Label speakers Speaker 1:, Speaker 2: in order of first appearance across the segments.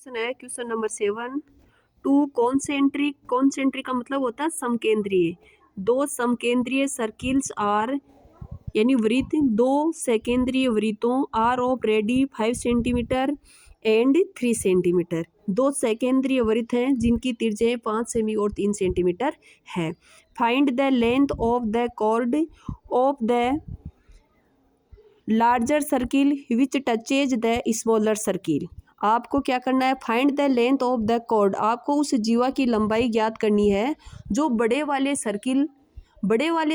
Speaker 1: Question है question number 7। To concentric, concentric का मतलब होता है समकेंद्रीय। दो समकेंद्रीय सर्किल्स आर यानी वृत्त, दो सेकेंद्रीय वृत्तों are of radii 5 centimetre and 3 centimetre. दो सेकेंद्रीय वृत्त हैं जिनकी त्रिज्या 5 सेमी और 3 सेंटीमीटर है। Find the length of the chord of the larger circle which touches the smaller circle. आपको क्या करना है, find the length of the chord. आपको उस जीवा की लंबाई ज्ञात करनी है जो बड़े वाले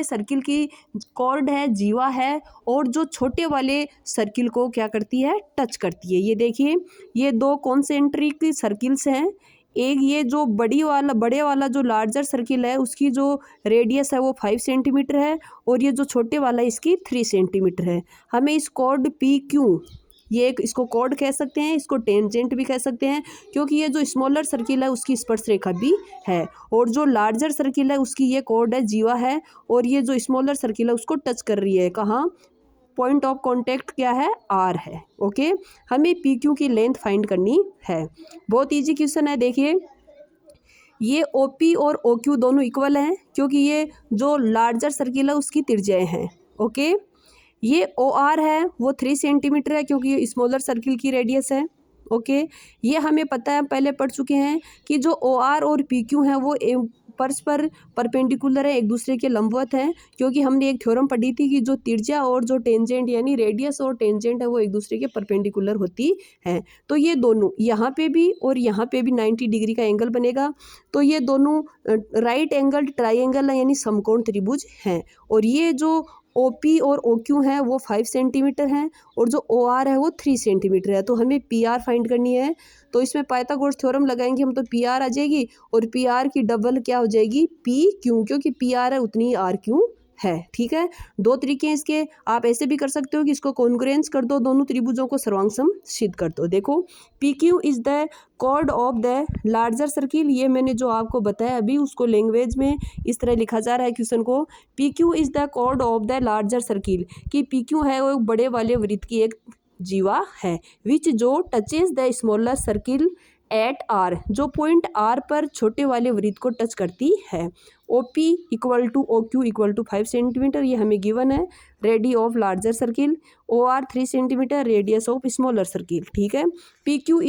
Speaker 1: सर्किल की कॉर्ड है, जीवा है, और जो छोटे वाले सर्किल को क्या करती है, टच करती है। ये देखिए, ये दो कॉन्सेंट्रिक सर्किल्स हैं। एक ये जो बड़े वाला जो लार्जर सर्किल है उसकी जो रेडियस है वो 5 सेंटीमीटर है, और ये जो छोटे वाला इसकी 3 सेंटीमीटर है। हमें इस कॉर्ड पी क्यू, ये एक इसको कॉर्ड कह सकते हैं, इसको टेंजेंट भी कह सकते हैं, क्योंकि ये जो स्मॉलर सर्किल है उसकी स्पर्श रेखा भी है, और जो लार्जर सर्किल है उसकी ये कॉर्ड है, जीवा है, और ये जो स्मॉलर सर्किल है उसको टच कर रही है। कहाँ? पॉइंट ऑफ कांटेक्ट क्या है? आर है। ओके, हमें पी क्यू की लेंथ फाइंड करनी है। बहुत इजी क्वेश्चन है। देखिए, ये ओ पी और ओ क्यू दोनों इक्वल हैं, क्योंकि ये जो लार्जर सर्किल है उसकी त्रिज्याएं हैं। ओके, ये ओ आर है वो 3 सेंटीमीटर है, क्योंकि ये स्मॉलर सर्किल की रेडियस है। ओके, ये हमें पता है, पहले पढ़ चुके हैं कि जो ओ आर और पी क्यू हैं वो परस्पर परपेंडिकुलर है, एक दूसरे के लंबवत हैं, क्योंकि हमने एक थ्योरम पढ़ी थी कि जो त्रिज्या और जो टेंजेंट यानी रेडियस और टेंजेंट है वो एक दूसरे के परपेंडिकुलर होती है। तो ये दोनों यहाँ पे भी और यहाँ पे भी 90 डिग्री का एंगल बनेगा। तो ये दोनों राइट एंगल ट्राइंगल है, यानी समकोण त्रिभुज हैं। और ये जो ओ पी और ओ क्यू हैं वो 5 सेंटीमीटर हैं, और जो ओ आर है वो 3 सेंटीमीटर है। तो हमें पी आर फाइंड करनी है। तो इसमें पाइथागोरस थ्योरम लगाएंगे हम, तो पी आर आ जाएगी, और पी आर की डबल क्या हो जाएगी? पी क्यू, क्योंकि पी आर है उतनी आर क्यू है। ठीक है, दो तरीके हैं इसके। आप ऐसे भी कर सकते हो कि इसको कॉन्ग्रुएंस कर दो, दोनों त्रिभुजों को सर्वांग सिद्ध कर दो। देखो, P Q is the chord of the larger circle. ये मैंने जो आपको बताया अभी, उसको लैंग्वेज में इस तरह लिखा जा रहा है क्वेश्चन को। P Q is the chord of the larger circle, कि पी क्यू है वो बड़े वाले वृत्त की एक जीवा है, विच जो touches the smaller circle at R, जो पॉइंट आर पर छोटे वाले वृत्त को टच करती है। O P equal to O Q equal to 5 centimetre, ये हमें गिवन है। Radii of larger circle, O R 3 centimetre, radius of smaller circle. ठीक है, P Q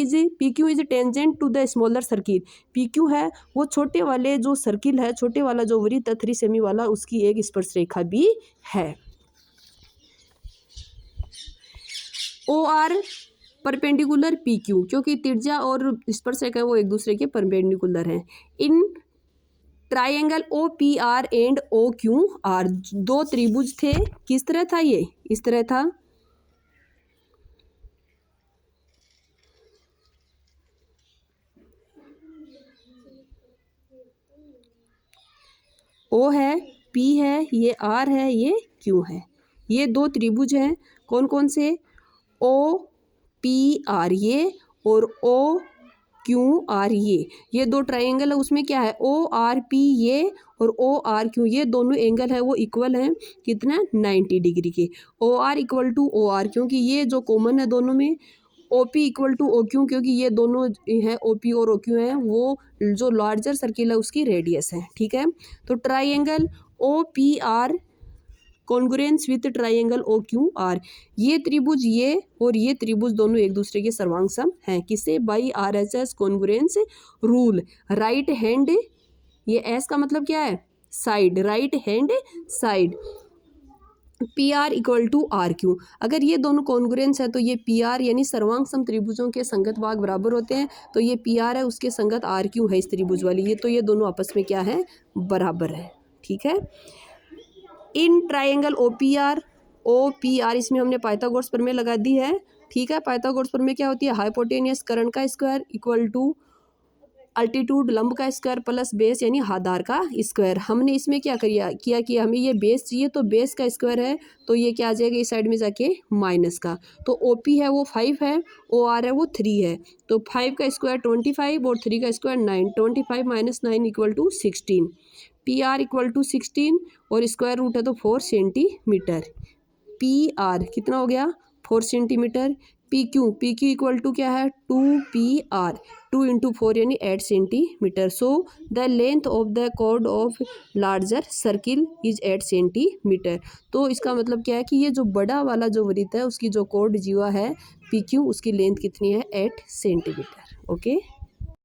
Speaker 1: is tangent to the smaller circle. P Q है वो छोटे वाले जो सर्किल है, छोटे वाला जो वृत्त है 3 सेमी वाला, उसकी एक स्पर्श रेखा भी है। O R perpendicular P Q, क्योंकि त्रिज्या और स्पर्श रेखा वो एक दूसरे के परपेंडिकुलर हैं। In triangle O P R and O Q R, दो त्रिभुज थे। किस तरह था ये? इस तरह था। ओ है, पी है, ये आर है, ये क्यू है। ये दो त्रिभुज हैं। कौन कौन से? ओ पी आर ये, और ओ क्यू आर ये दो ट्राइंगल है। उसमें क्या है? ओ आर पी ये और ओ आर क्यू, ये दोनों एंगल है वो इक्वल हैं। कितना? 90 डिग्री के। O R equal to O R, क्योंकि ये जो कॉमन है दोनों में। O P equal to O Q, क्योंकि ये दोनों हैं, ओ पी और ओ क्यू हैं, वो जो लार्जर सर्किल है उसकी रेडियस है। ठीक है, तो triangle O P R congruence with triangle O Q R, ये त्रिभुज ये और ये त्रिभुज दोनों एक दूसरे के सर्वांग सम हैं। किसे? By R H S congruence rule. Right hand, ये एस का मतलब क्या है? Side, right hand side. P R equal to R Q, अगर ये दोनों कॉन्ग्रुएंस है तो ये पी आर यानी सर्वांग सम त्रिभुजों के संगत भाग बराबर होते हैं। तो ये पी आर है, उसके संगत आर क्यू है इस त्रिभुज वाली, ये तो ये दोनों आपस में क्या है? बराबर है। ठीक है, in triangle O P R, इसमें हमने पाइथागोरस प्रमेय लगा दी है। ठीक है, पाइथागोरस प्रमेय क्या होती है? हाइपोटेनियस कर्ण का स्क्वायर इक्वल टू अल्टीट्यूड लंब का स्क्वायर प्लस बेस यानी आधार का स्क्वायर। हमने इसमें क्या किया कि हमें ये बेस चाहिए, तो बेस का स्क्वायर है तो ये क्या आ जाएगा इस साइड में जाके माइनस का। तो ओ पी है वो 5 है, ओ आर है वो 3 है, तो 5 का स्क्वायर 25 और 3 का square 9, 25 minus 9 equal to 16। P R equal to 16 और स्क्वायर रूट है तो 4 सेंटीमीटर। पी आर कितना हो गया? 4 centimetre. P Q equal to क्या है 2 PR, 2 इंटू 4 यानी 8 centimetre. So the length of the chord of larger circle is 8 centimetre. तो इसका मतलब क्या है कि ये जो बड़ा वाला जो वृत्त है उसकी जो कॉर्ड जीवा है पी क्यू उसकी लेंथ कितनी है 8 सेंटीमीटर। ओके।